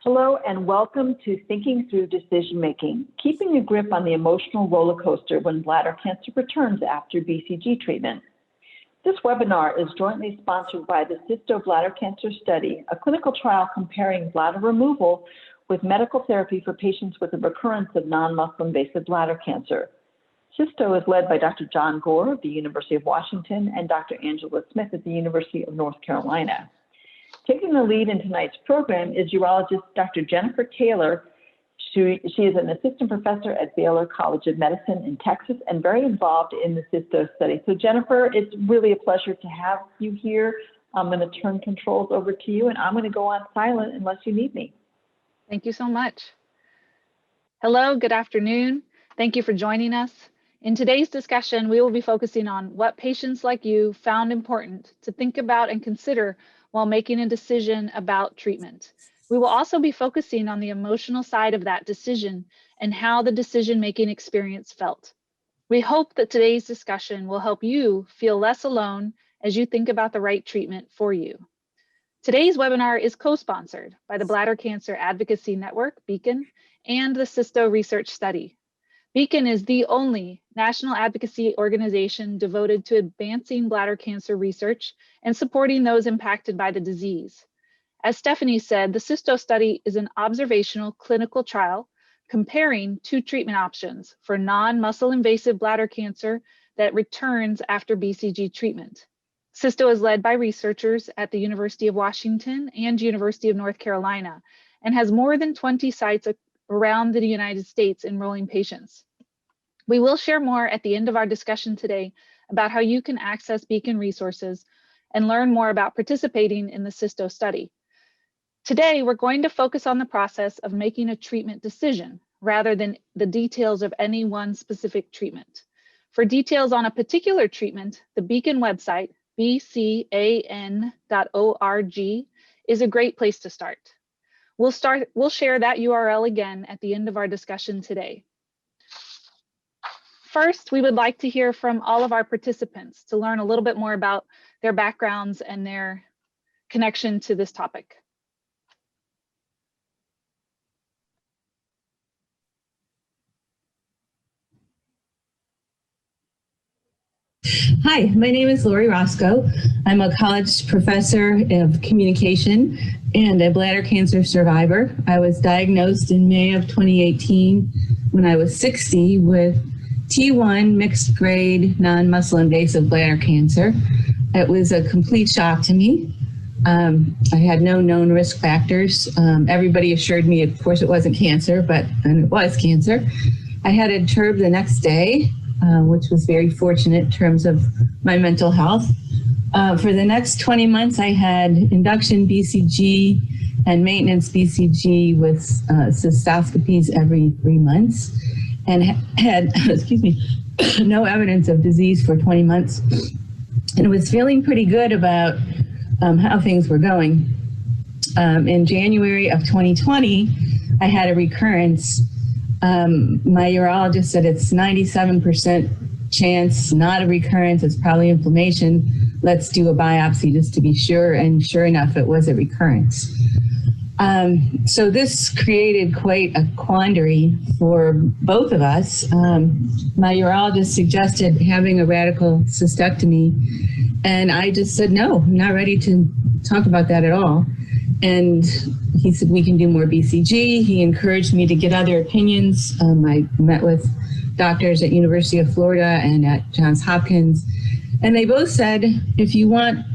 Hello and welcome to Thinking Through Decision Making, keeping a grip on the emotional roller coaster when bladder cancer returns after BCG treatment. This webinar is jointly sponsored by the Cysto Bladder Cancer Study, a clinical trial comparing bladder removal with medical therapy for patients with a recurrence of non-muscle invasive bladder cancer. Cysto is led by Dr. John Gore of the University of Washington and Dr. Angela Smith at the University of North Carolina. Taking the lead in tonight's program is urologist Dr. Jennifer Taylor. She is an assistant professor at Baylor College of Medicine in Texas and very involved in the Cysto study. So Jennifer, it's really a pleasure to have you here. I'm going to turn controls over to you and I'm going to go on silent unless you need me. Thank you so much. Hello, good afternoon. Thank you for joining us. In today's discussion, we will be focusing on what patients like you found important to think about and consider while making a decision about treatment. We will also be focusing on the emotional side of that decision and how the decision-making experience felt. We hope that today's discussion will help you feel less alone as you think about the right treatment for you. Today's webinar is co-sponsored by the Bladder Cancer Advocacy Network, Beacon, and the Cysto Research Study. Beacon is the only national advocacy organization devoted to advancing bladder cancer research and supporting those impacted by the disease. As Stephanie said, the Cysto study is an observational clinical trial comparing two treatment options for non-muscle invasive bladder cancer that returns after BCG treatment. Cysto is led by researchers at the University of Washington and University of North Carolina and has more than 20 sites around the United States enrolling patients. We will share more at the end of our discussion today about how you can access Beacon resources and learn more about participating in the Cysto study. Today, we're going to focus on the process of making a treatment decision rather than the details of any one specific treatment. For details on a particular treatment, the Beacon website, bcan.org, is a great place to start. We'll share that URL again at the end of our discussion today. First, we would like to hear from all of our participants to learn a little bit more about their backgrounds and their connection to this topic. Hi, my name is Lori Roscoe. I'm a college professor of communication and a bladder cancer survivor. I was diagnosed in May of 2018 when I was 60 with T1 mixed grade non-muscle invasive bladder cancer. It was a complete shock to me. I had no known risk factors. Everybody assured me, of course, it wasn't cancer, and it was cancer. I had a TURB the next day, which was very fortunate in terms of my mental health. For the next 20 months, I had induction BCG and maintenance BCG with cystoscopies every 3 months and had, excuse me, no evidence of disease for 20 months. And was feeling pretty good about how things were going. In January of 2020, I had a recurrence. My urologist said it's 97% chance, not a recurrence, it's probably inflammation. Let's do a biopsy just to be sure. And sure enough, it was a recurrence. So this created quite a quandary for both of us. My urologist suggested having a radical cystectomy, and I just said, no, I'm not ready to talk about that at all. And he said, we can do more BCG. He encouraged me to get other opinions. I met with doctors at University of Florida and at Johns Hopkins, and they both said, if you want,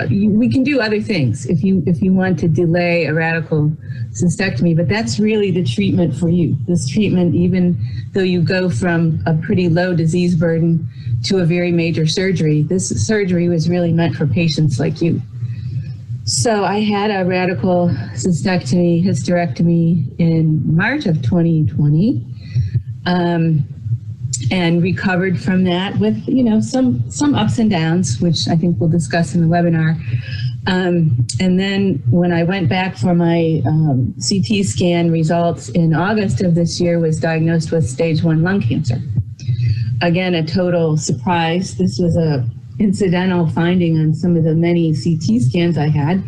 we can do other things if you want to delay a radical cystectomy, but that's really the treatment for you. This treatment, even though you go from a pretty low disease burden to a very major surgery, this surgery was really meant for patients like you. So I had a radical cystectomy, hysterectomy in March of 2020, and recovered from that with, some ups and downs, which I think we'll discuss in the webinar. And then when I went back for my CT scan results in August of this year, was diagnosed with stage 1 lung cancer. Again, a total surprise. This was a incidental finding on some of the many CT scans I had.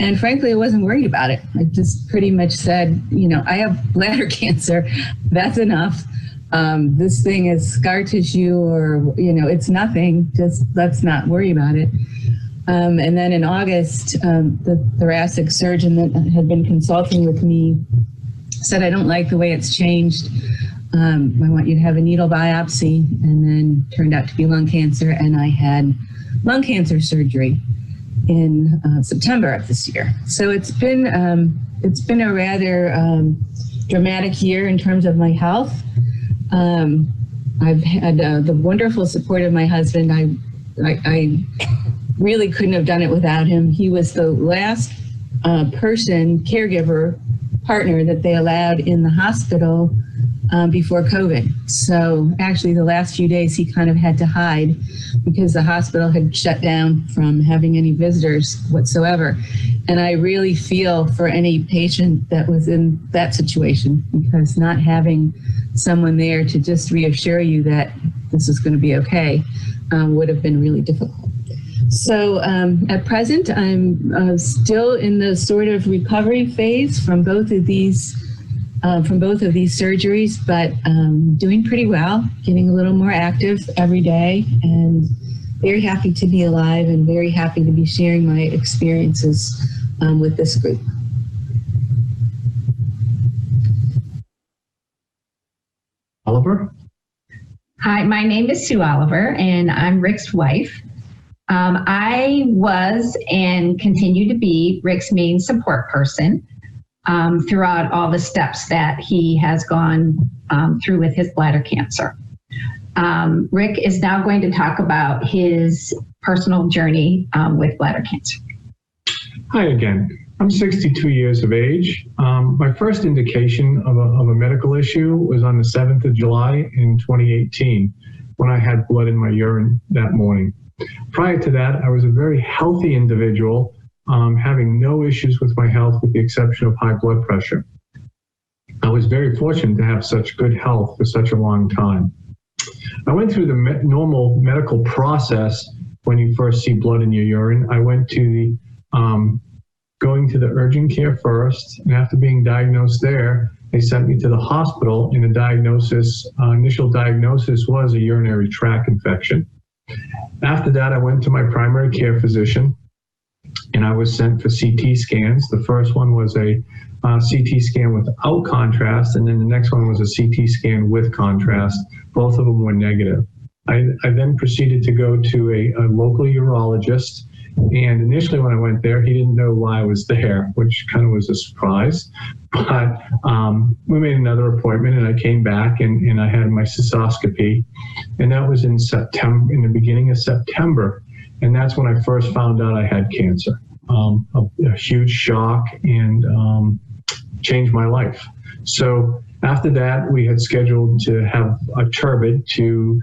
And frankly, I wasn't worried about it. I just pretty much said, I have bladder cancer. That's enough. This thing is scar tissue or, it's nothing. Just let's not worry about it. And then in August, the thoracic surgeon that had been consulting with me said, I don't like the way it's changed. I want you to have a needle biopsy, and then turned out to be lung cancer. And I had lung cancer surgery in September of this year. So it's been a rather dramatic year in terms of my health. I've had the wonderful support of my husband. I really couldn't have done it without him. He was the last caregiver partner that they allowed in the hospital before COVID. So actually the last few days he kind of had to hide because the hospital had shut down from having any visitors whatsoever. And I really feel for any patient that was in that situation, because not having someone there to just reassure you that this is going to be okay would have been really difficult. So at present, I'm still in the sort of recovery phase from both of these surgeries, but doing pretty well, getting a little more active every day, and very happy to be alive and very happy to be sharing my experiences with this group. Oliver? Hi, my name is Sue Oliver, and I'm Rick's wife. I was and continue to be Rick's main support person throughout all the steps that he has gone through with his bladder cancer. Rick is now going to talk about his personal journey with bladder cancer. Hi again. I'm 62 years of age. My first indication of a medical issue was on the 7th of July in 2018 when I had blood in my urine that morning. Prior to that, I was a very healthy individual, having no issues with my health with the exception of high blood pressure. I was very fortunate to have such good health for such a long time. I went through the normal medical process when you first see blood in your urine. I went to the going to the urgent care first, and after being diagnosed there, they sent me to the hospital, and the initial diagnosis was a urinary tract infection. After that, I went to my primary care physician, and I was sent for CT scans. The first one was a CT scan without contrast, and then the next one was a CT scan with contrast. Both of them were negative. I then proceeded to go to a local urologist, and initially when I went there, he didn't know why I was there, which kind of was a surprise. But we made another appointment, and I came back, and I had my cystoscopy, and that was in September, in the beginning of September, and that's when I first found out I had cancer. A huge shock, and changed my life. So after that, we had scheduled to have a turbid to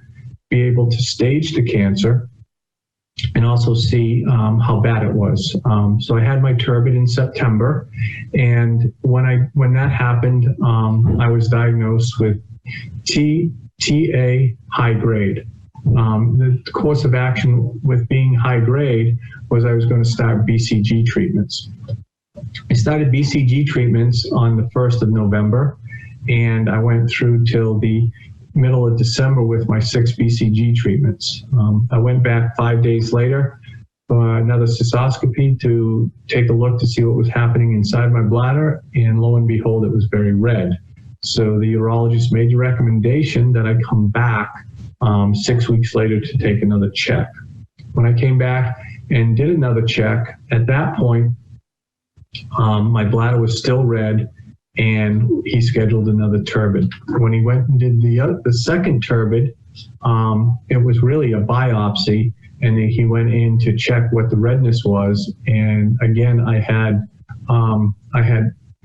be able to stage the cancer and also see how bad it was. So I had my turbid in September, and when that happened, I was diagnosed with TA high grade. The course of action with being high grade was I was going to start BCG treatments. I started BCG treatments on the 1st of November, and I went through till the middle of December with my 6 BCG treatments. I went back 5 days later for another cystoscopy to take a look to see what was happening inside my bladder, and lo and behold, it was very red. So the urologist made the recommendation that I come back 6 weeks later to take another check. When I came back and did another check, at that point, my bladder was still red, and he scheduled another turbid. When he went and did the second turbid, it was really a biopsy, and he went in to check what the redness was. And again, I had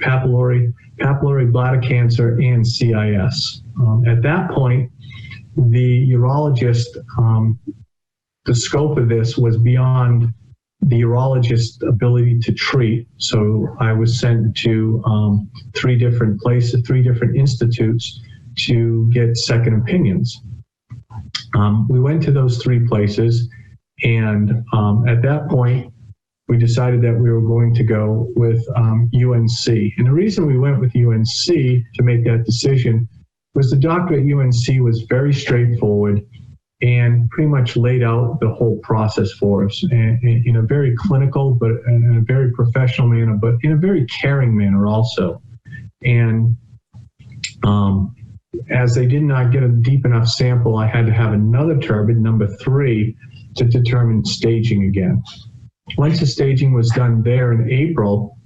papillary bladder cancer and CIS. At that point, the urologist, the scope of this was beyond the urologist's ability to treat. So I was sent to 3 different places, 3 different institutes to get second opinions. We went to those 3 places, And at that point, we decided that we were going to go with UNC. And the reason we went with UNC to make that decision was the doctor at UNC was very straightforward and pretty much laid out the whole process for us in a very clinical, but in a very professional manner, but in a very caring manner also. And as they did not get a deep enough sample, I had to have another turbine, number 3, to determine staging again. Once the staging was done there in April,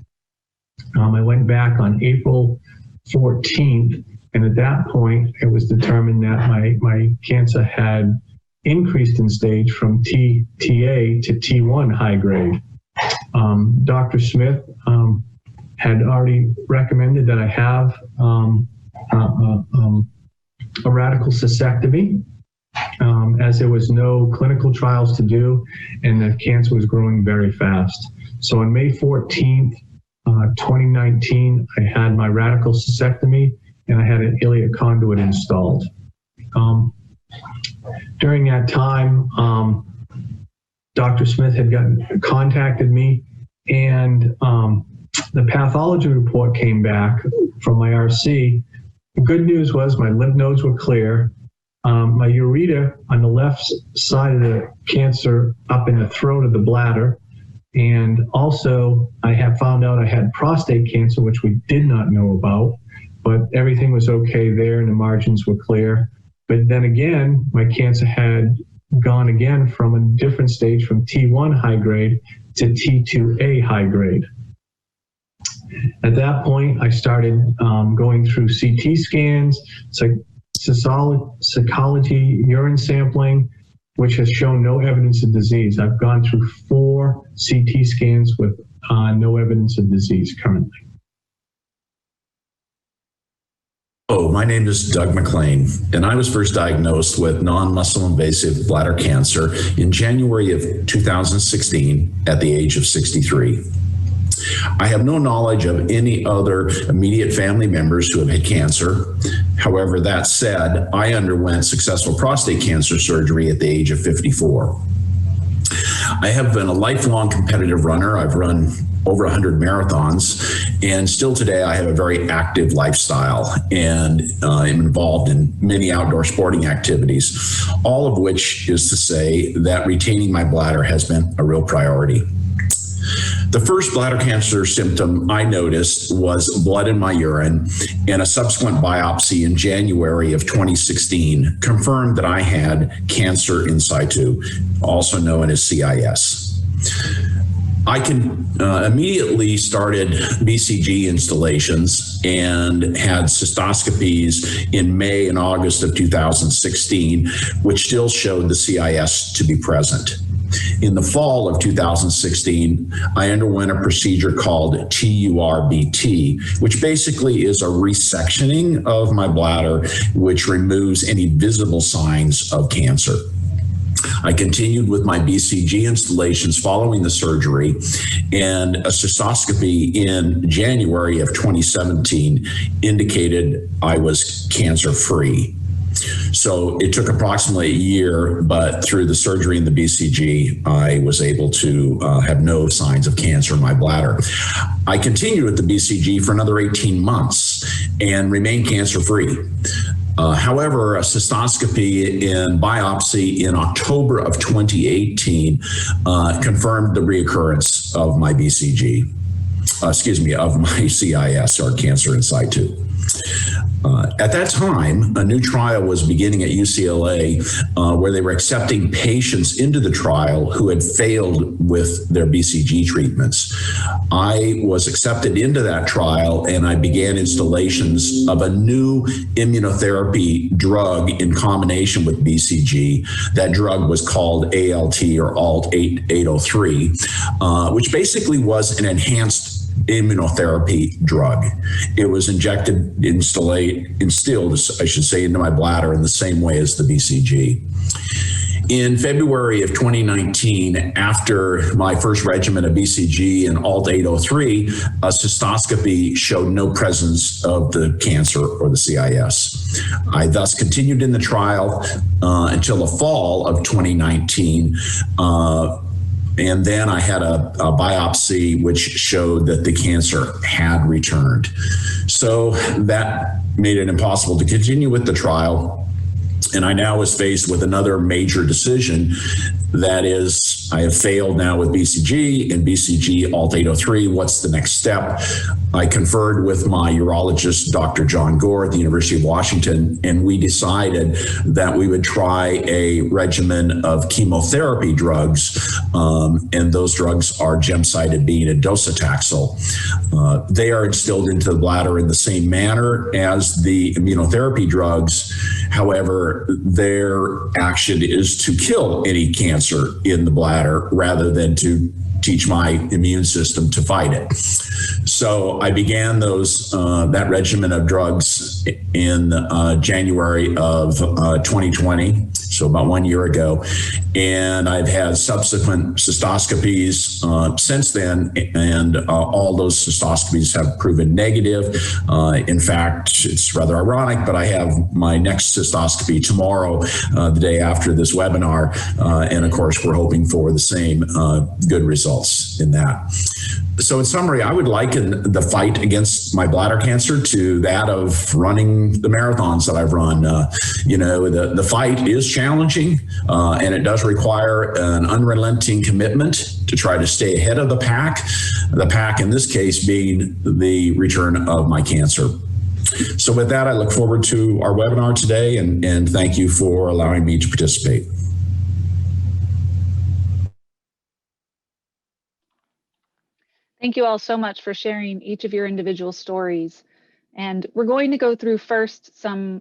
I went back on April 14th, and at that point, it was determined that my cancer had increased in stage from TA to T1 high grade. Dr. Smith had already recommended that I have a radical cystectomy, as there was no clinical trials to do, and the cancer was growing very fast. So on May 14th, 2019, I had my radical cystectomy, and I had an iliac conduit installed. During that time, Dr. Smith had contacted me, and the pathology report came back from my RC. The good news was my lymph nodes were clear. My ureter on the left side of the cancer up in the throat of the bladder. And also I had found out I had prostate cancer, which we did not know about, but everything was okay there and the margins were clear. But then again, my cancer had gone again from a different stage, from T1 high grade to T2A high grade. At that point, I started going through CT scans, cytology, urine sampling, which has shown no evidence of disease. I've gone through 4 CT scans with no evidence of disease currently. Oh, my name is Doug Maclean, and I was first diagnosed with non-muscle invasive bladder cancer in January of 2016 at the age of 63. I have no knowledge of any other immediate family members who have had cancer. However, that said, I underwent successful prostate cancer surgery at the age of 54. I have been a lifelong competitive runner. I've run over 100 marathons, and still today I have a very active lifestyle and am involved in many outdoor sporting activities, all of which is to say that retaining my bladder has been a real priority. The first bladder cancer symptom I noticed was blood in my urine, and a subsequent biopsy in January of 2016 confirmed that I had cancer in situ, also known as CIS. I immediately started BCG installations and had cystoscopies in May and August of 2016, which still showed the CIS to be present. In the fall of 2016, I underwent a procedure called TURBT, which basically is a resectioning of my bladder, which removes any visible signs of cancer. I continued with my BCG installations following the surgery, and a cystoscopy in January of 2017 indicated I was cancer-free. So it took approximately a year, but through the surgery and the BCG, I was able to have no signs of cancer in my bladder. I continued with the BCG for another 18 months and remained cancer-free. However, a cystoscopy and biopsy in October of 2018 confirmed the reoccurrence of my BCG, of my CIS, or cancer in situ. At that time, a new trial was beginning at UCLA where they were accepting patients into the trial who had failed with their BCG treatments. I was accepted into that trial, and I began installations of a new immunotherapy drug in combination with BCG. That drug was called ALT, or ALT-803, which basically was an enhanced immunotherapy drug. It was instilled, I should say, into my bladder in the same way as the BCG. In February of 2019, after my first regimen of BCG and ALT-803, a cystoscopy showed no presence of the cancer or the CIS. I thus continued in the trial until the fall of 2019. And then I had a biopsy which showed that the cancer had returned. So that made it impossible to continue with the trial. And I now was faced with another major decision. That is, I have failed now with BCG and BCG ALT-803. What's the next step? I conferred with my urologist, Dr. John Gore at the University of Washington, and we decided that we would try a regimen of chemotherapy drugs, and those drugs are gemcitabine and docetaxel. They are instilled into the bladder in the same manner as the immunotherapy drugs. However, their action is to kill any cancer in the bladder rather than to teach my immune system to fight it. So I began that regimen of drugs in January of 2020, so about 1 year ago. And I've had subsequent cystoscopies since then, and all those cystoscopies have proven negative. In fact, it's rather ironic, but I have my next cystoscopy tomorrow, the day after this webinar. And of course, we're hoping for the same good results in that. So in summary, I would liken the fight against my bladder cancer to that of running the marathons that I've run. The fight is challenging, and it does require an unrelenting commitment to try to stay ahead of the pack in this case being the return of my cancer. So with that, I look forward to our webinar today, and thank you for allowing me to participate. Thank you all so much for sharing each of your individual stories. And we're going to go through first some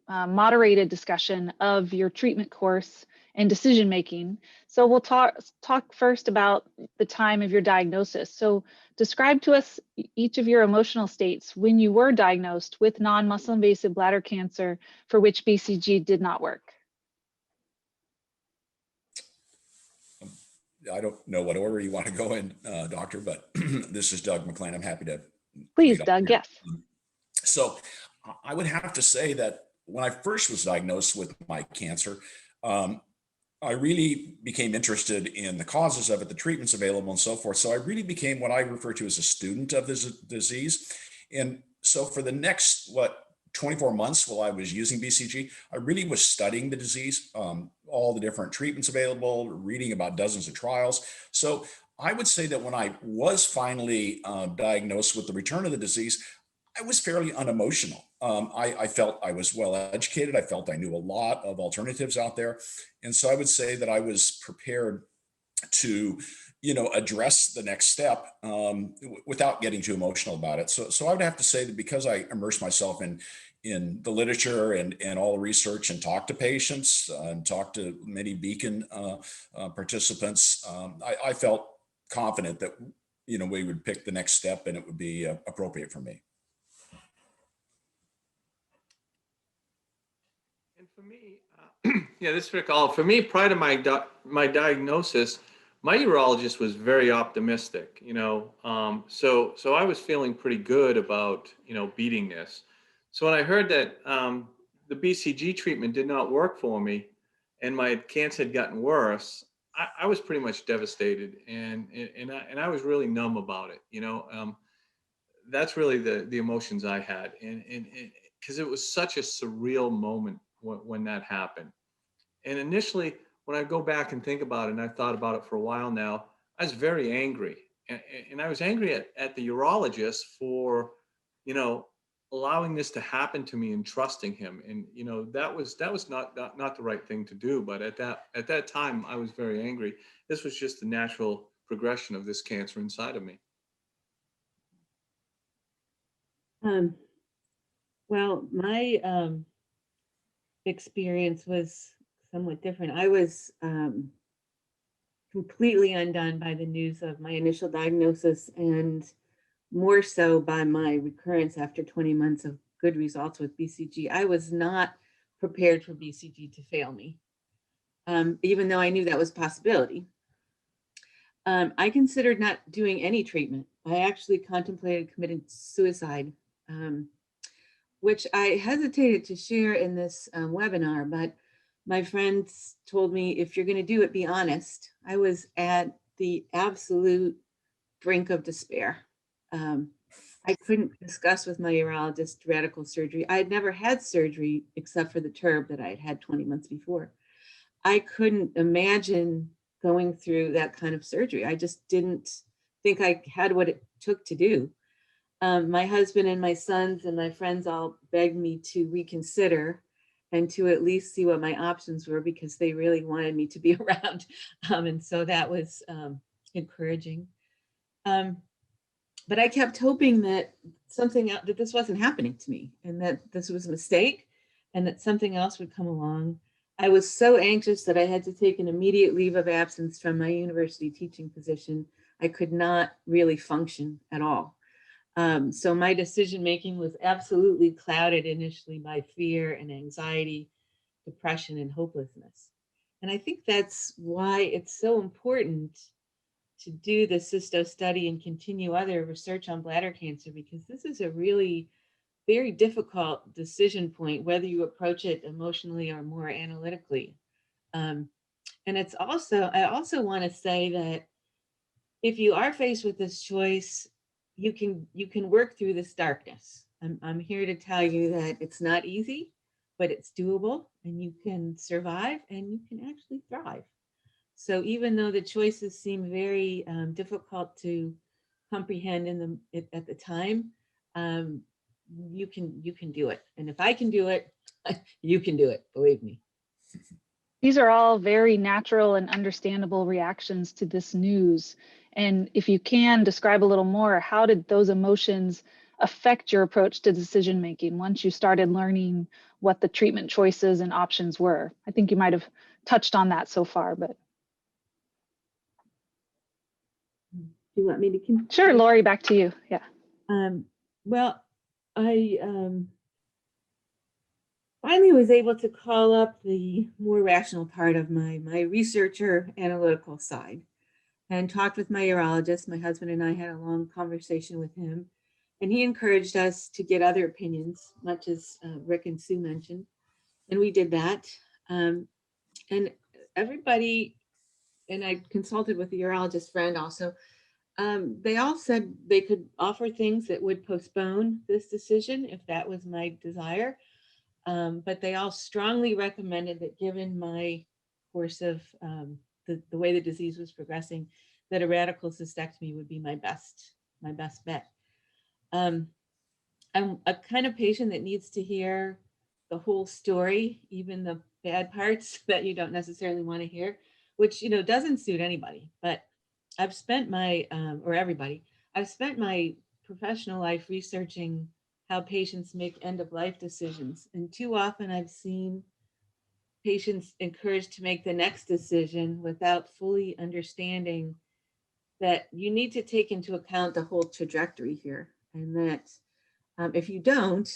moderated discussion of your treatment course and decision making. So we'll talk first about the time of your diagnosis. So describe to us each of your emotional states when you were diagnosed with non-muscle invasive bladder cancer for which BCG did not work. I don't know what order you want to go in, Doctor, but this is Doug Maclean. I'm happy to. Please, Doug, yes. So I would have to say that when I first was diagnosed with my cancer, I really became interested in the causes of it, the treatments available and so forth. So I really became what I refer to as a student of this disease. And so for the next, 24 months while I was using BCG, I really was studying the disease, all the different treatments available, reading about dozens of trials. So I would say that when I was finally diagnosed with the return of the disease, I was fairly unemotional. I felt I was well educated. I felt I knew a lot of alternatives out there. And so I would say that I was prepared to address the next step without getting too emotional about it. So I would have to say that because I immersed myself in the literature and all the research and talked to patients and talked to many Beacon participants, I felt confident that we would pick the next step and it would be appropriate for me. And for me, this is Rick Oliver. For me, prior to my diagnosis, my urologist was very optimistic, so I was feeling pretty good about, beating this. So when I heard that the BCG treatment did not work for me and my cancer had gotten worse, I was pretty much devastated and I was really numb about it, that's really the emotions I had. And because it was such a surreal moment when that happened. And initially, when I go back and think about it, and I've thought about it for a while now, I was very angry. And I was angry at the urologist for, allowing this to happen to me and trusting him. And, that was not the right thing to do. But at that time, I was very angry. This was just the natural progression of this cancer inside of me. Well, my experience was somewhat different. I was completely undone by the news of my initial diagnosis and more so by my recurrence after 20 months of good results with BCG. I was not prepared for BCG to fail me. even though I knew that was a possibility. I considered not doing any treatment. I actually contemplated committing suicide, which I hesitated to share in this webinar, but my friends told me, if you're going to do it, be honest. I was at the absolute brink of despair. I couldn't discuss with my urologist radical surgery. I had never had surgery except for the TURB that I had had 20 months before. I couldn't imagine going through that kind of surgery. I just didn't think I had what it took to do. My husband and my sons and my friends all begged me to reconsider and to at least see what my options were, because they really wanted me to be around. And so that was encouraging. But I kept hoping that that this wasn't happening to me, and that this was a mistake, and that something else would come along. I was so anxious that I had to take an immediate leave of absence from my university teaching position. I could not really function at all. So my decision-making was absolutely clouded initially by fear and anxiety, depression, and hopelessness. And I think that's why it's so important to do the cysto study and continue other research on bladder cancer, because this is a really very difficult decision point, whether you approach it emotionally or more analytically. And it's also, I also want to say that if you are faced with this choice, you can work through this darkness. I'm here to tell you that it's not easy, but it's doable, and you can survive, and you can actually thrive. So even though the choices seem very difficult to comprehend at the time, you can do it. And if I can do it, you can do it, believe me. These are all very natural and understandable reactions to this news. And if you can describe a little more, how did those emotions affect your approach to decision making once you started learning what the treatment choices and options were? I think you might have touched on that so far, but. Do you want me to continue? Sure, Lori, back to you. Yeah. Well, I finally was able to call up the more rational part of my researcher analytical side and talked with my urologist. My husband and I had a long conversation with him, and he encouraged us to get other opinions, much as Rick and Sue mentioned, and we did that. And everybody, and I consulted with the urologist friend also, they all said they could offer things that would postpone this decision if that was my desire. But they all strongly recommended that, given my course of the way the disease was progressing, that a radical cystectomy would be my best bet. I'm a kind of patient that needs to hear the whole story, even the bad parts that you don't necessarily want to hear, which, doesn't suit anybody. But I've spent my, or everybody, I've spent my professional life researching how patients make end-of-life decisions. And too often I've seen patients encouraged to make the next decision without fully understanding that you need to take into account the whole trajectory here. And that if you don't,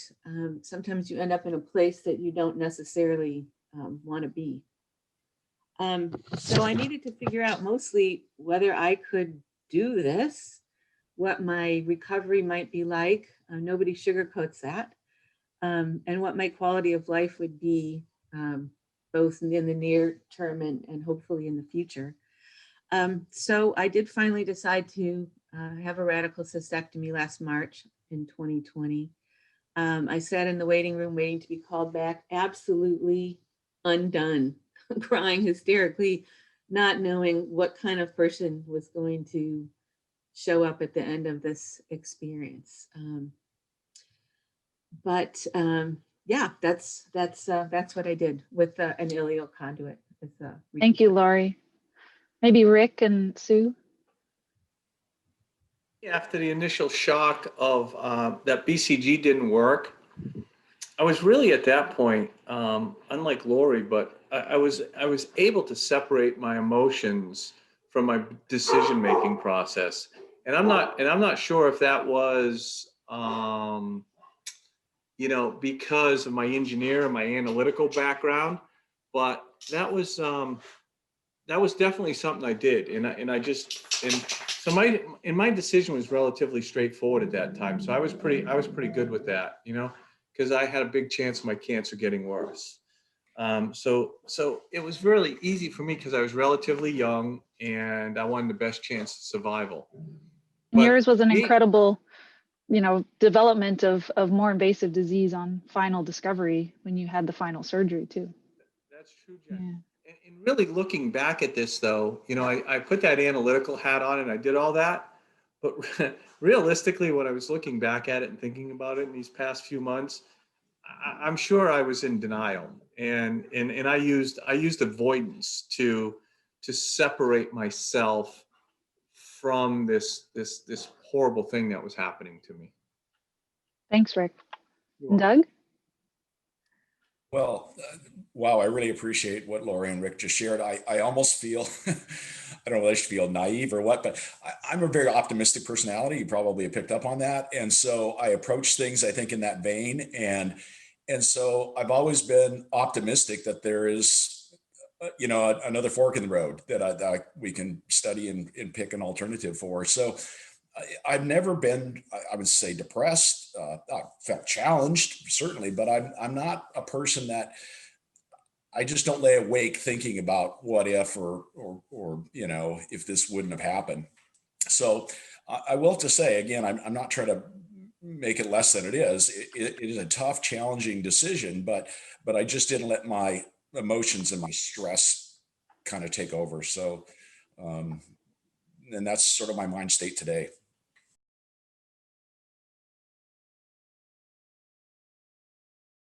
sometimes you end up in a place that you don't necessarily want to be. So I needed to figure out mostly whether I could do this, what my recovery might be like. Nobody sugarcoats that. And what my quality of life would be, both in the near term and hopefully in the future. So I did finally decide to have a radical cystectomy last March in 2020. I sat in the waiting room waiting to be called back, absolutely undone, crying hysterically, not knowing what kind of person was going to show up at the end of this experience. Yeah, that's what I did with an ileal conduit. Thank you, Lori. Maybe Rick and Sue. After the initial shock of that BCG didn't work, I was really at that point, unlike Lori, but I was able to separate my emotions from my decision-making process, and I'm not sure if that was because of my engineer and my analytical background, but that was definitely something I did, so my decision was relatively straightforward at that time. So I was pretty good with that, because I had a big chance of my cancer getting worse. So it was really easy for me because I was relatively young and I wanted the best chance of survival. And yours was an incredible, development of more invasive disease on final discovery when you had the final surgery too. That's true, Jen. Yeah. And really looking back at this though, I put that analytical hat on and I did all that. But realistically, when I was looking back at it and thinking about it in these past few months, I'm sure I was in denial, and I used avoidance to separate myself from this horrible thing that was happening to me. Thanks, Rick. Doug? Well, wow, I really appreciate what Lori and Rick just shared. I almost feel, I don't know whether I should feel naive or what, but I'm a very optimistic personality. You probably have picked up on that. And so I approach things, I think, in that vein. And so I've always been optimistic that there is, another fork in the road that we can study and pick an alternative for. So I've never been, I would say, depressed. I felt challenged, certainly, but I'm not a person that I just don't lay awake thinking about what if or if this wouldn't have happened. So I will have to say, again, I'm not trying to make it less than it is. It is a tough, challenging decision, but I just didn't let my emotions and my stress kind of take over. So, and that's sort of my mind state today.